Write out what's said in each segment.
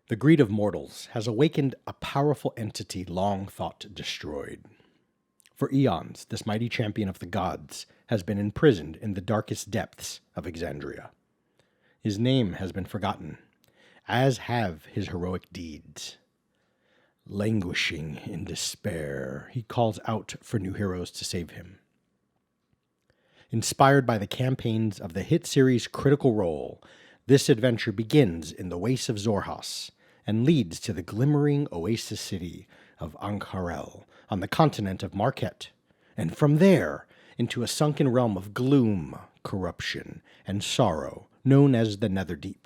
The greed of mortals has awakened a powerful entity long thought destroyed. For eons, this mighty champion of the gods has been imprisoned in the darkest depths of Exandria. His name has been forgotten, as have his heroic deeds. Languishing in despair, he calls out for new heroes to save him. Inspired by the campaigns of the hit series Critical Role, this adventure begins in the wastes of Xhorhas and leads to the glimmering oasis city of Ank'Harel on the continent of Marquet, and from there into a sunken realm of gloom, corruption, and sorrow known as the Netherdeep.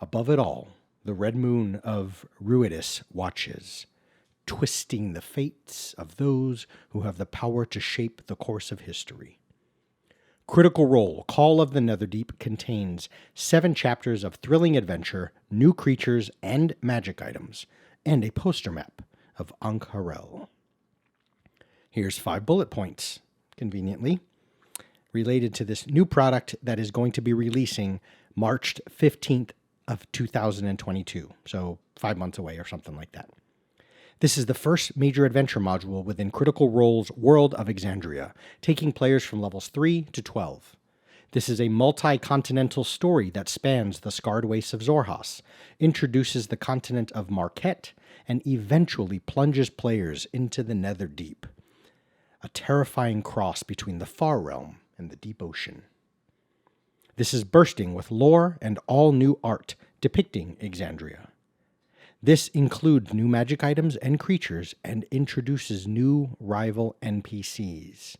Above it all, the red moon of Ruidus watches, twisting the fates of those who have the power to shape the course of history. Critical Role, Call of the Netherdeep contains 7 chapters of thrilling adventure, new creatures and magic items, and a poster map of Ank'Harel. Here's 5 bullet points, conveniently, related to this new product that is going to be releasing March 15th of 2022, so 5 months away or something like that. This is the first major adventure module within Critical Role's World of Exandria, taking players from levels 3 to 12. This is a multi-continental story that spans the scarred wastes of Xhorhas, introduces the continent of Marquet, and eventually plunges players into the Netherdeep, a terrifying cross between the Far Realm and the Deep Ocean. This is bursting with lore and all new art depicting Exandria. This includes new magic items and creatures and introduces new rival NPCs.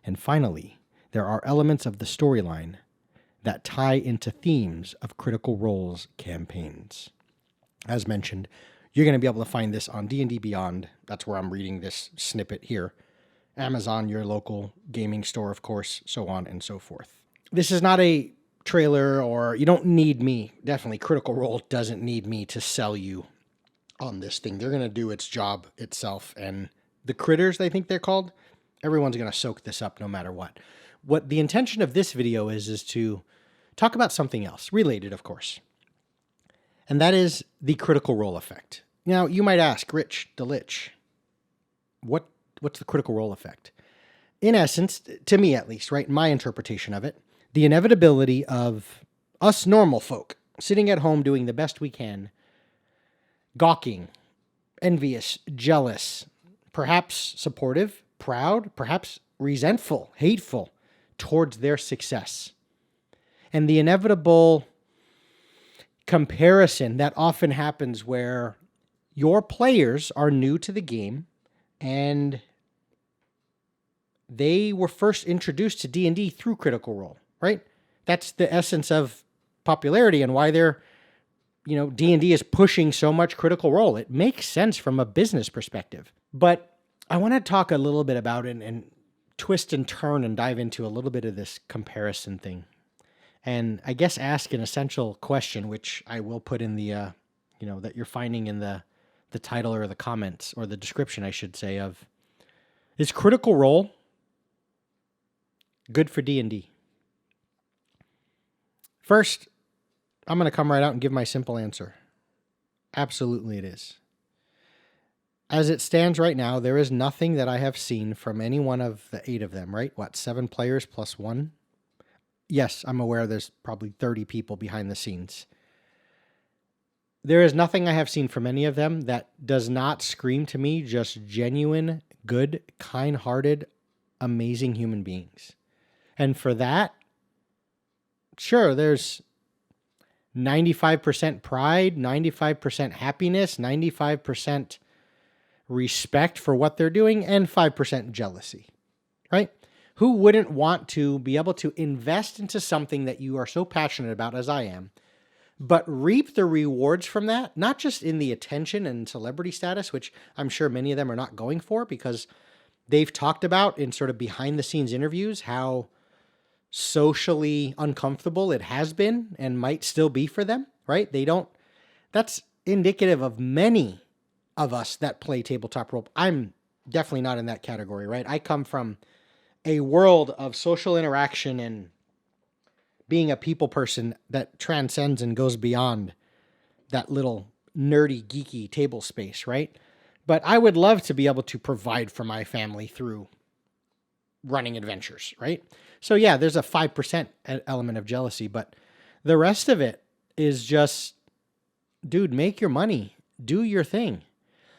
And finally, there are elements of the storyline that tie into themes of Critical Role's campaigns. As mentioned, you're going to be able to find this on D&D Beyond. That's where I'm reading this snippet here. Amazon, your local gaming store, of course, so on and so forth. This is not a trailer, or you don't need me. Definitely Critical Role doesn't need me to sell you on this thing. They're going to do its job itself, and the critters, they think they're called, everyone's going to soak this up no matter what. What the intention of this video is to talk about something else, related of course, and that is the Critical Role effect. Now you might ask, Rich DeLitch, what's the Critical Role effect? In essence, to me at least, right, my interpretation of it, the inevitability of us normal folk sitting at home doing the best we can, gawking, envious, jealous, perhaps supportive, proud, perhaps resentful, hateful towards their success. And the inevitable comparison that often happens where your players are new to the game and they were first introduced to D&D through Critical Role, right? That's the essence of popularity and why D&D is pushing so much Critical Role. It makes sense from a business perspective. But I want to talk a little bit about it and twist and turn and dive into a little bit of this comparison thing. And I guess ask an essential question, which I will put in the, that you're finding in the title or the comments or the description, I should say, of, is Critical Role good for D&D? First, I'm going to come right out and give my simple answer. Absolutely it is. As it stands right now, there is nothing that I have seen from any one of the 8 of them, right? 7 players plus 1? Yes, I'm aware there's probably 30 people behind the scenes. There is nothing I have seen from any of them that does not scream to me just genuine, good, kind-hearted, amazing human beings. And for that, sure, there's 95% pride, 95% happiness, 95% respect for what they're doing, and 5% jealousy, right? Who wouldn't want to be able to invest into something that you are so passionate about, as I am, but reap the rewards from that, not just in the attention and celebrity status, which I'm sure many of them are not going for, because they've talked about in sort of behind the scenes interviews how socially uncomfortable it has been and might still be for them, right? That's indicative of many of us that play tabletop role. I'm definitely not in that category, right? I come from a world of social interaction and being a people person that transcends and goes beyond that little nerdy, geeky table space, right? But I would love to be able to provide for my family through running adventures, right? So yeah, there's a 5% element of jealousy, but the rest of it is just, dude, make your money, do your thing.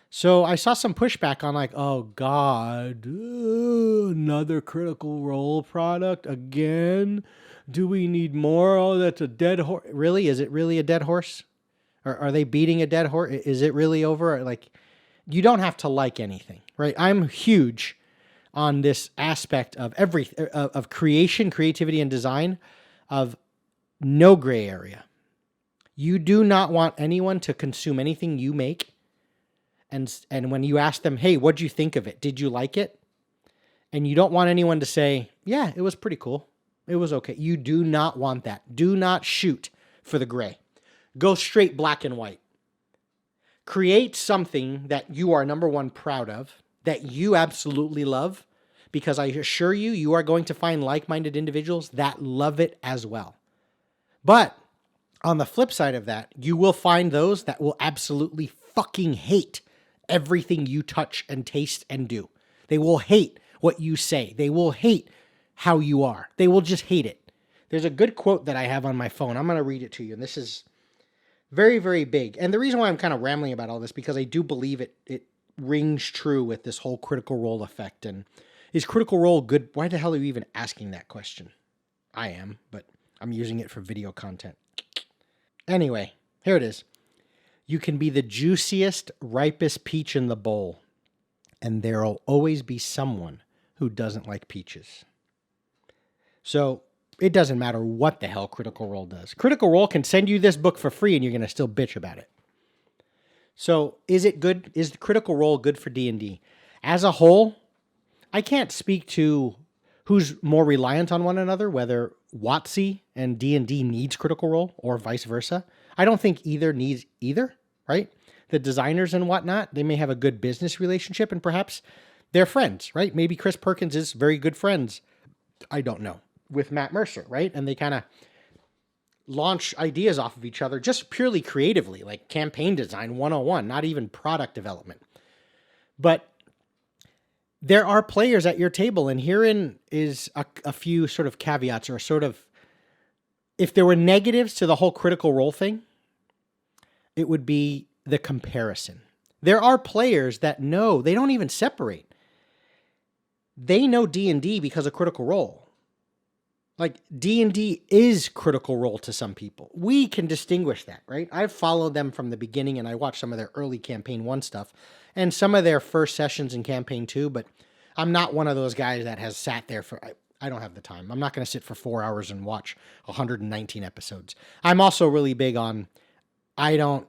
So I saw some pushback on like, oh God, another Critical Role product again? Do we need more? Oh, that's a dead horse. Really? Is it really a dead horse? Or are they beating a dead horse? Is it really over? Like, you don't have to like anything, right? I'm huge on this aspect of of creation, creativity, and design, of no gray area. You do not want anyone to consume anything you make. And when you ask them, hey, what'd you think of it? Did you like it? And you don't want anyone to say, yeah, it was pretty cool. It was okay. You do not want that. Do not shoot for the gray. Go straight black and white. Create something that you are, number one, proud of, that you absolutely love, because I assure you, you are going to find like-minded individuals that love it as well. But on the flip side of that, you will find those that will absolutely fucking hate everything you touch and taste and do. They will hate what you say. They will hate how you are. They will just hate it. There's a good quote that I have on my phone. I'm going to read it to you. And this is very, very big. And the reason why I'm kind of rambling about all this, because I do believe it rings true with this whole Critical Role effect. And is Critical Role good? Why the hell are you even asking that question? I am, but I'm using it for video content. Anyway, here it is. You can be the juiciest, ripest peach in the bowl, and there'll always be someone who doesn't like peaches. So it doesn't matter what the hell Critical Role does. Critical Role can send you this book for free, and you're going to still bitch about it. So is it good? Is the Critical Role good for D&D? As a whole, I can't speak to who's more reliant on one another, whether WotC and D&D needs Critical Role or vice versa. I don't think either needs either, right? The designers and whatnot, they may have a good business relationship and perhaps they're friends, right? Maybe Chris Perkins is very good friends, I don't know, with Matt Mercer, right? And they kind of launch ideas off of each other just purely creatively, like campaign design 101, not even product development. But there are players at your table, and herein is a few sort of caveats, or sort of, if there were negatives to the whole Critical Role thing, it would be the comparison. There are players that know, they don't even separate. They know D&D because of Critical Role. Like, D&D is Critical Role to some people. We can distinguish that, right? I've followed them from the beginning, and I watched some of their early Campaign 1 stuff, and some of their first sessions in Campaign 2, but I'm not one of those guys that has sat there for... I don't have the time. I'm not going to sit for 4 hours and watch 119 episodes. I'm also really big on... I don't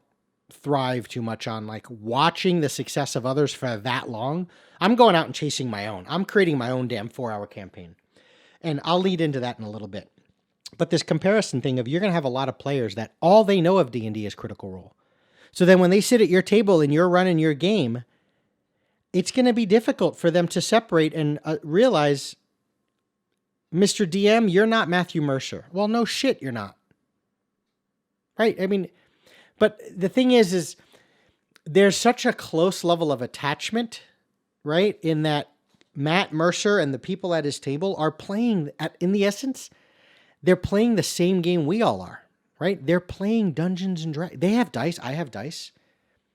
thrive too much on, like, watching the success of others for that long. I'm going out and chasing my own. I'm creating my own damn 4-hour campaign. And I'll lead into that in a little bit. But this comparison thing of, you're going to have a lot of players that all they know of D&D is Critical Role. So then when they sit at your table and you're running your game, it's going to be difficult for them to separate and realize, Mr. DM, you're not Matthew Mercer. Well, no shit, you're not. Right? I mean, but the thing is there's such a close level of attachment, right? In that Matt Mercer and the people at his table are playing, in the essence, they're playing the same game we all are, right? They're playing Dungeons and Dragons. They have dice. I have dice.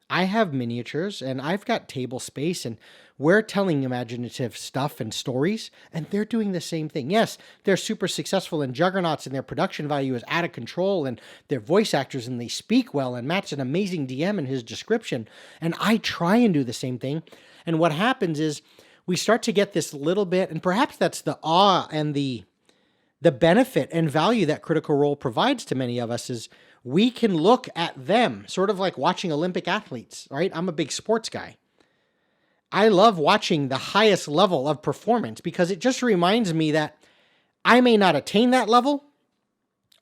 I have miniatures, and I've got table space, and we're telling imaginative stuff and stories, and they're doing the same thing. Yes, they're super successful in Juggernauts, and their production value is out of control, and they're voice actors, and they speak well, and Matt's an amazing DM in his description, and I try and do the same thing. And what happens is we start to get this little bit, and perhaps that's the awe and the benefit and value that Critical Role provides to many of us, is we can look at them sort of like watching Olympic athletes, right? I'm a big sports guy. I love watching the highest level of performance because it just reminds me that I may not attain that level.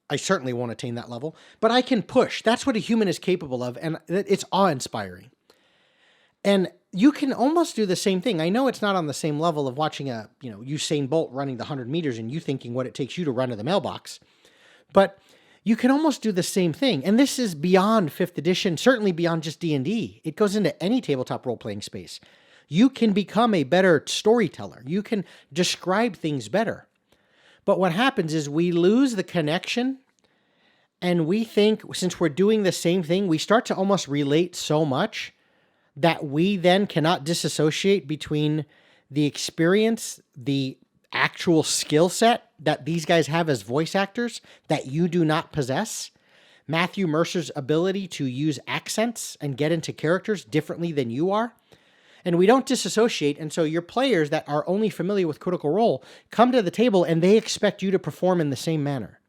I certainly won't attain that level, but I can push. That's what a human is capable of, and it's awe-inspiring. And you can almost do the same thing. I know it's not on the same level of watching Usain Bolt running the 100 meters and you thinking what it takes you to run to the mailbox, but you can almost do the same thing. And this is beyond 5th edition, certainly beyond just D&D. It goes into any tabletop role-playing space. You can become a better storyteller. You can describe things better. But what happens is we lose the connection, and we think since we're doing the same thing, we start to almost relate so much that we then cannot disassociate between the experience, the actual skill set that these guys have as voice actors that you do not possess. Matthew Mercer's ability to use accents and get into characters differently than you are. And we don't disassociate. And so your players that are only familiar with Critical Role come to the table and they expect you to perform in the same manner.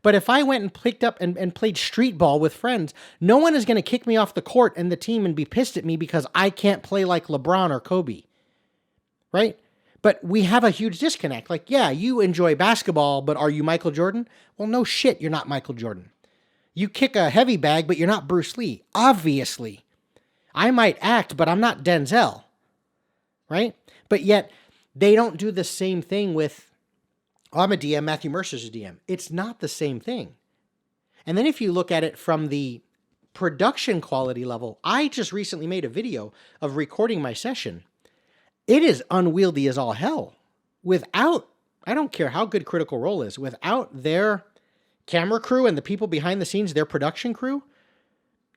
But if I went and picked up and played street ball with friends, no one is going to kick me off the court and the team and be pissed at me because I can't play like LeBron or Kobe. Right? But we have a huge disconnect. Like, yeah, you enjoy basketball, but are you Michael Jordan? Well, no shit, you're not Michael Jordan. You kick a heavy bag, but you're not Bruce Lee. Obviously. I might act, but I'm not Denzel. Right? But yet, they don't do the same thing with, oh, I'm a DM, Matthew Mercer's a DM. It's not the same thing. And then if you look at it from the production quality level, I just recently made a video of recording my session. It is unwieldy as all hell. Without, I don't care how good Critical Role is, without their camera crew and the people behind the scenes, their production crew,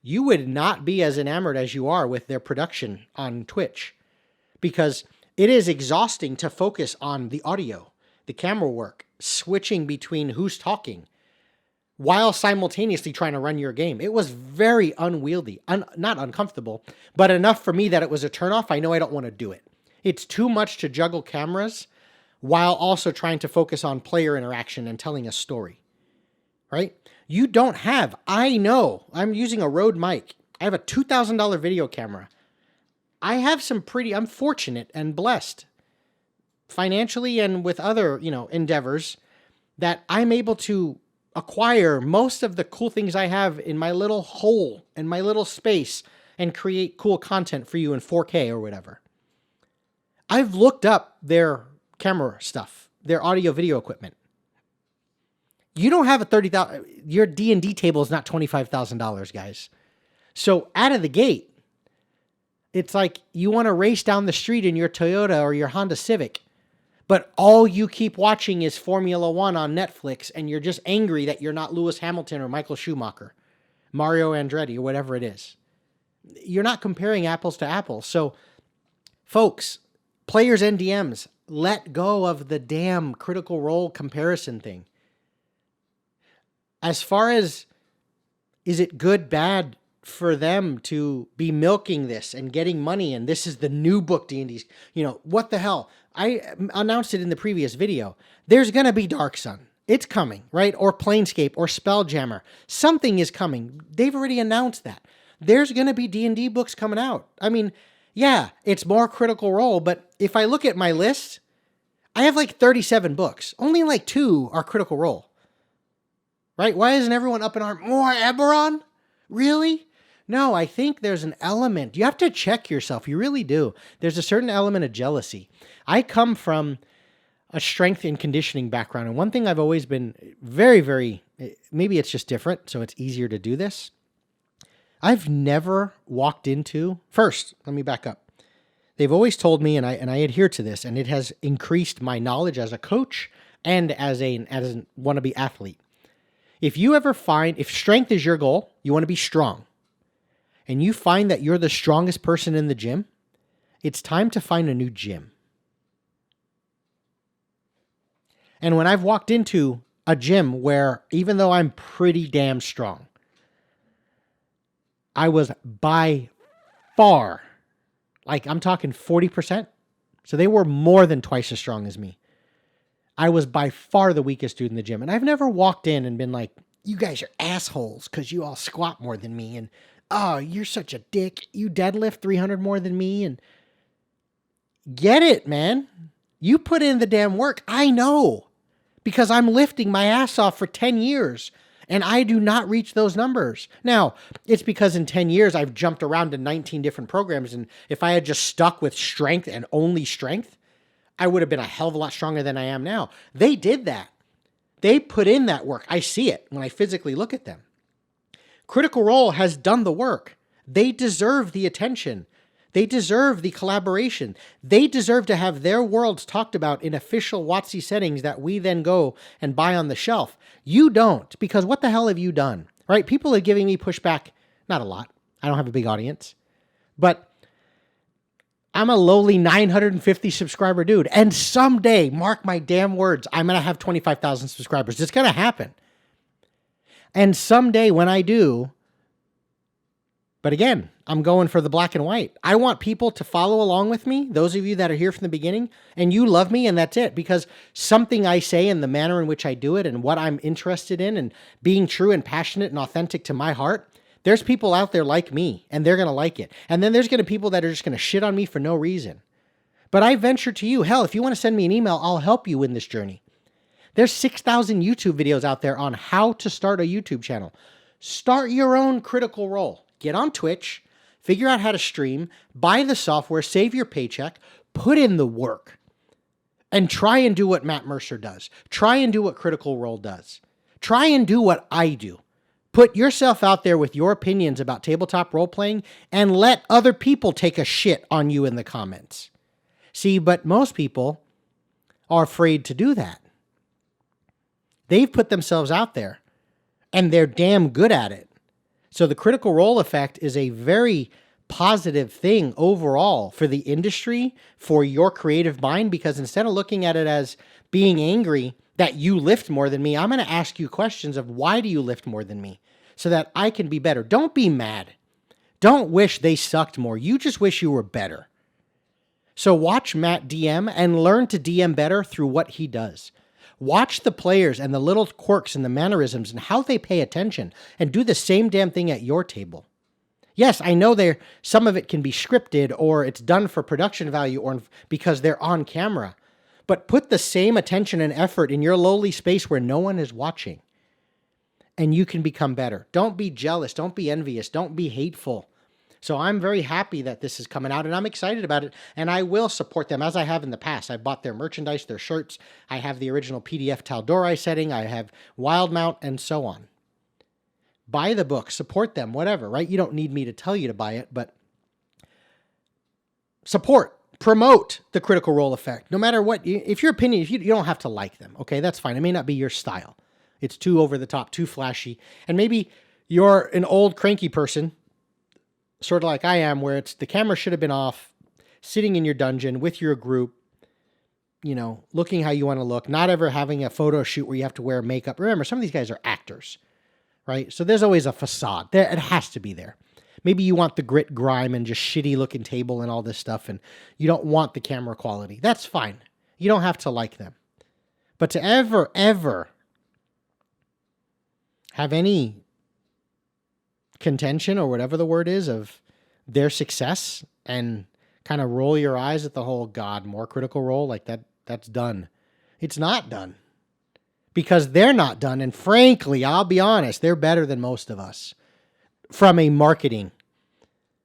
you would not be as enamored as you are with their production on Twitch. Because it is exhausting to focus on the audio, the camera work, switching between who's talking, while simultaneously trying to run your game. It was very unwieldy, not uncomfortable, but enough for me that it was a turnoff. I know I don't want to do it. It's too much to juggle cameras while also trying to focus on player interaction and telling a story, right? You don't have, I know, I'm using a Rode mic. I have a $2,000 video camera. I have some I'm fortunate and blessed financially and with other, endeavors that I'm able to acquire most of the cool things I have in my little hole and my little space and create cool content for you in 4K or whatever. I've looked up their camera stuff, their audio video equipment. You don't have a $30,000, your D&D table is not $25,000, guys. So out of the gate, it's like you want to race down the street in your Toyota or your Honda Civic, but all you keep watching is Formula One on Netflix, and you're just angry that you're not Lewis Hamilton or Michael Schumacher, Mario Andretti, or whatever it is. You're not comparing apples to apples. So, folks, players and DMs, let go of the damn Critical Role comparison thing. As far as, is it good, bad for them to be milking this and getting money, and this is the new book D&D's, what the hell? I announced it in the previous video. There's going to be Dark Sun. It's coming, right? Or Planescape or Spelljammer. Something is coming. They've already announced that. There's going to be D&D books coming out. I mean, yeah, it's more Critical Role, but if I look at my list, I have like 37 books. Only like 2 are Critical Role. Right? Why isn't everyone up in arms? More Eberron? Really? No, I think there's an element. You have to check yourself. You really do. There's a certain element of jealousy. I come from a strength and conditioning background. And one thing I've always been very, very, maybe it's just different, so it's easier to do this. I've never walked into, first, let me back up. They've always told me, and I adhere to this, and it has increased my knowledge as a coach and as a wannabe athlete. If strength is your goal, you want to be strong, and you find that you're the strongest person in the gym, it's time to find a new gym. And when I've walked into a gym where, even though I'm pretty damn strong, I was by far, like I'm talking 40%, so they were more than twice as strong as me. I was by far the weakest dude in the gym. And I've never walked in and been like, you guys are assholes because you all squat more than me. And, oh, you're such a dick. You deadlift 300 more than me. And get it, man. You put in the damn work. I know. Because I'm lifting my ass off for 10 years. And I do not reach those numbers. Now, it's because in 10 years, I've jumped around to 19 different programs. And if I had just stuck with strength and only strength, I would have been a hell of a lot stronger than I am now. They did that. They put in that work. I see it when I physically look at them. Critical Role has done the work. They deserve the attention. They deserve the collaboration. They deserve to have their worlds talked about in official WotC settings that we then go and buy on the shelf. You don't, because what the hell have you done? Right? People are giving me pushback. Not a lot. I don't have a big audience. But I'm a lowly 950 subscriber dude. And someday, mark my damn words, I'm going to have 25,000 subscribers. It's going to happen. And someday when I do, but again, I'm going for the black and white. I want people to follow along with me, those of you that are here from the beginning, and you love me, and that's it. Because something I say and the manner in which I do it and what I'm interested in and being true and passionate and authentic to my heart, there's people out there like me, and they're going to like it. And then there's going to be people that are just going to shit on me for no reason. But I venture to you, hell, if you want to send me an email, I'll help you in this journey. There's 6,000 YouTube videos out there on how to start a YouTube channel. Start your own Critical Role. Get on Twitch, figure out how to stream, buy the software, save your paycheck, put in the work, and try and do what Matt Mercer does. Try and do what Critical Role does. Try and do what I do. Put yourself out there with your opinions about tabletop role-playing and let other people take a shit on you in the comments. See, but most people are afraid to do that. They've put themselves out there, and they're damn good at it. So the Critical Role effect is a very positive thing overall for the industry, for your creative mind, because instead of looking at it as being angry that you lift more than me, I'm going to ask you questions of why do you lift more than me so that I can be better. Don't be mad. Don't wish they sucked more. You just wish you were better. So watch Matt DM and learn to DM better through what he does. Watch the players and the little quirks and the mannerisms and how they pay attention and do the same damn thing at your table. Yes, I know some of it can be scripted or it's done for production value or because they're on camera, but put the same attention and effort in your lowly space where no one is watching and you can become better. Don't be jealous. Don't be envious. Don't be hateful. So I'm very happy that this is coming out and I'm excited about it and I will support them as I have in the past. I bought their merchandise, their shirts. I have the original PDF Tal'Dorei setting. I have Wildmount and so on. Buy the book, support them, whatever, right? You don't need me to tell you to buy it, but support, promote the Critical Role effect. No matter what, if your opinion, if you don't have to like them, okay, that's fine. It may not be your style. It's too over the top, too flashy. And maybe you're an old cranky person, sort of like I am, where it's the camera should have been off, sitting in your dungeon with your group, you know, looking how you want to look, not ever having a photo shoot where you have to wear makeup. Remember, some of these guys are actors, right? So there's always a facade. There, it has to be there. Maybe you want the grit, grime, and just shitty looking table and all this stuff, and you don't want the camera quality. That's fine. You don't have to like them. But to ever have any contention or whatever the word is of their success and kind of roll your eyes at the whole God, more Critical Role, like that's done. It's not done because they're not done. And frankly, I'll be honest, they're better than most of us from a marketing,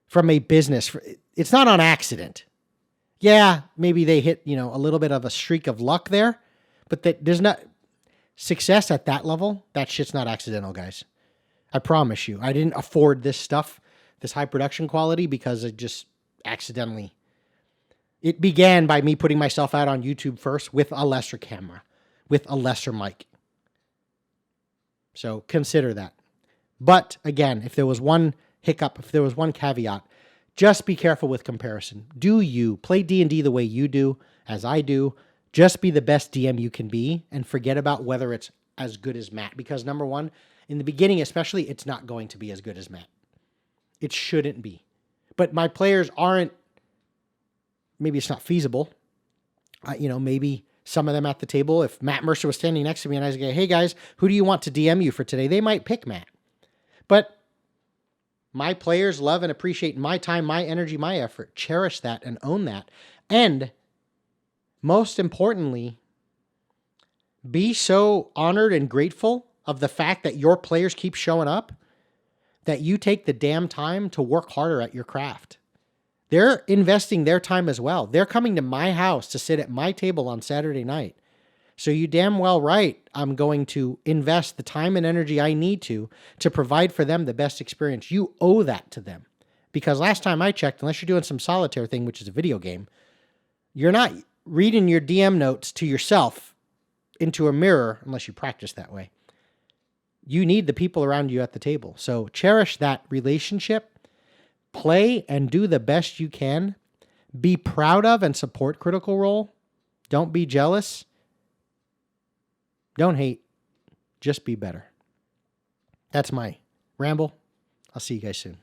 from a business. It's not on accident. Yeah, maybe they hit, you know, a little bit of a streak of luck there, but there's not success at that level. That shit's not accidental, guys. I promise you. I didn't afford this stuff, this high production quality, because it just accidentally. It began by me putting myself out on YouTube first with a lesser camera, with a lesser mic. So consider that. But again, if there was one hiccup, if there was one caveat, just be careful with comparison. Do you play D&D the way you do, as I do? Just be the best DM you can be and forget about whether it's as good as Matt. Because number one, in the beginning especially, it's not going to be as good as Matt. It shouldn't be. But my players aren't, maybe it's not feasible. You know, maybe some of them at the table, if Matt Mercer was standing next to me and I was like, hey guys, who do you want to DM you for today? They might pick Matt. But my players love and appreciate my time, my energy, my effort. Cherish that and own that. And most importantly, be so honored and grateful of the fact that your players keep showing up, that you take the damn time to work harder at your craft. They're investing their time as well. They're coming to my house to sit at my table on Saturday night So you damn well right I'm going to invest the time and energy I need to provide for them the best experience. You owe that to them. Because last time I checked, unless you're doing some solitaire thing, which is a video game, you're not reading your DM notes to yourself into a mirror unless you practice that way. You need the people around you at the table. So cherish that relationship. Play and do the best you can. Be proud of and support Critical Role. Don't be jealous. Don't hate. Just be better. That's my ramble. I'll see you guys soon.